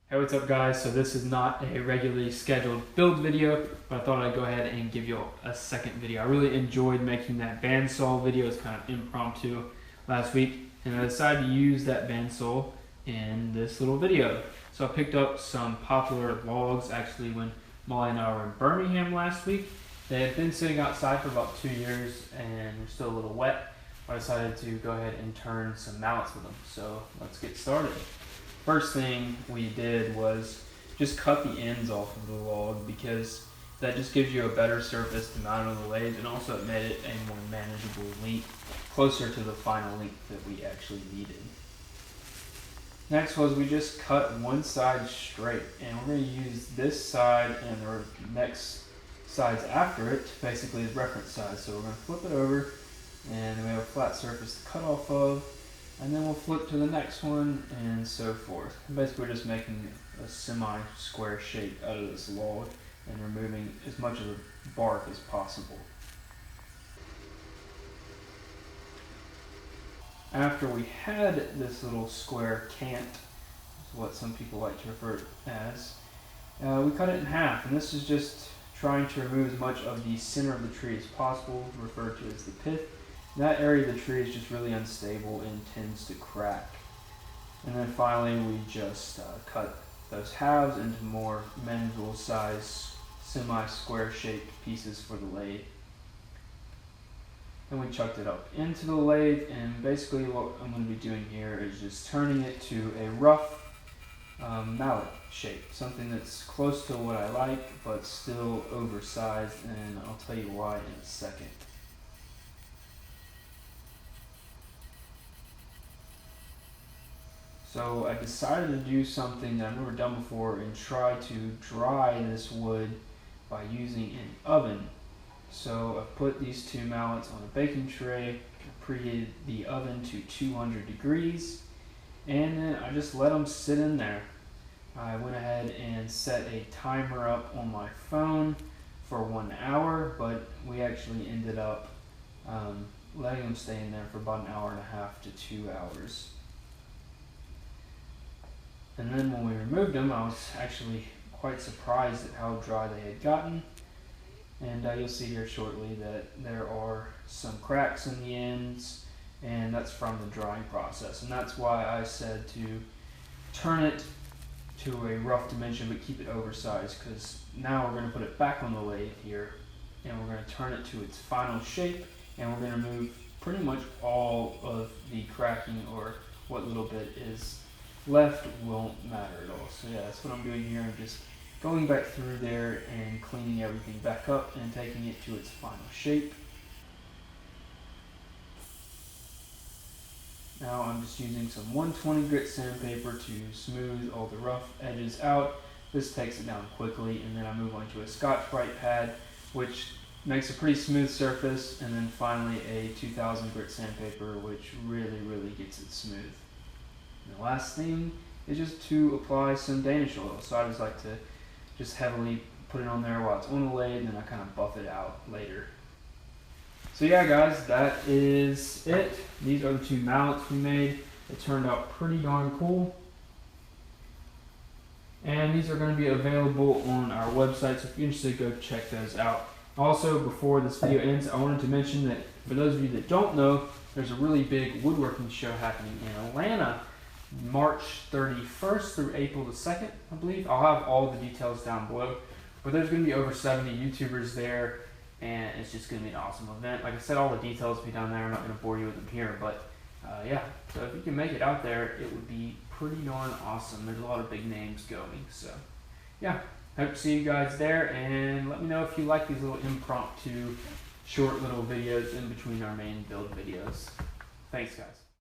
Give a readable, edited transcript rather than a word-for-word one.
Hey, what's up guys? So this is not a regularly scheduled build video, but I thought I'd go ahead and give you a second video. I really enjoyed making that bandsaw video. It's kind of impromptu last week, and I decided to use that bandsaw in this little video. So I picked up some poplar logs actually when Molly and I were in Birmingham last week. They had been sitting outside for about 2 years and were still a little wet. I decided to go ahead and turn some mallets with them. So let's get started. First thing we did was just cut the ends off of the log because that just gives you a better surface to mount on the lathe, and also it made it a more manageable length, closer to the final length that we actually needed. Next was we just cut one side straight, and we're going to use this side and the next sides after it basically as reference sides. So we're going to flip it over and we have a flat surface to cut off of. And then we'll flip to the next one and so forth. And basically we're just making a semi-square shape out of this log and removing as much of the bark as possible. After we had this little square cant, is what some people like to refer to as, we cut it in half, and this is just trying to remove as much of the center of the tree as possible, referred to as the pith. That area of the tree is just really unstable and tends to crack. And then finally we just cut those halves into more manageable size semi-square shaped pieces for the lathe. And we chucked it up into the lathe, and basically what I'm going to be doing here is just turning it to a rough mallet shape. Something that's close to what I like but still oversized, and I'll tell you why in a second. So I decided to do something that I've never done before and try to dry this wood by using an oven. So I put these two mallets on a baking tray, preheated the oven to 200 degrees, and then I just let them sit in there. I went ahead and set a timer up on my phone for 1 hour, but we actually ended up letting them stay in there for about 1.5 hours to 2 hours. And then when we removed them, I was actually quite surprised at how dry they had gotten. And you'll see here shortly that there are some cracks in the ends, and that's from the drying process. And that's why I said to turn it to a rough dimension but keep it oversized, because now we're going to put it back on the lathe here, and we're going to turn it to its final shape, and we're going to remove pretty much all of the cracking, or what little bit is left won't matter at all. So yeah, that's what I'm doing here. I'm just going back through there and cleaning everything back up and taking it to its final shape. Now I'm just using some 120 grit sandpaper to smooth all the rough edges out. This takes it down quickly, and then I move on to a Scotch-Brite pad, which makes a pretty smooth surface, and then finally a 2000 grit sandpaper, which really gets it smooth. And the last thing is just to apply some Danish oil. So I just like to just heavily put it on there while it's on the lathe, and then I kind of buff it out later. So yeah guys, that is it. These are the two mallets we made. It turned out pretty darn cool. And these are going to be available on our website, so if you're interested, go check those out. Also, before this video ends, I wanted to mention that for those of you that don't know, there's a really big woodworking show happening in Atlanta, March 31st through April the 2nd, I believe. I'll have all the details down below. But there's going to be over 70 YouTubers there, and it's just going to be an awesome event. Like I said, all the details will be down there. I'm not going to bore you with them here, but yeah. So if you can make it out there, it would be pretty darn awesome. There's a lot of big names going, so yeah. Hope to see you guys there, and let me know if you like these little impromptu, short little videos in between our main build videos. Thanks, guys.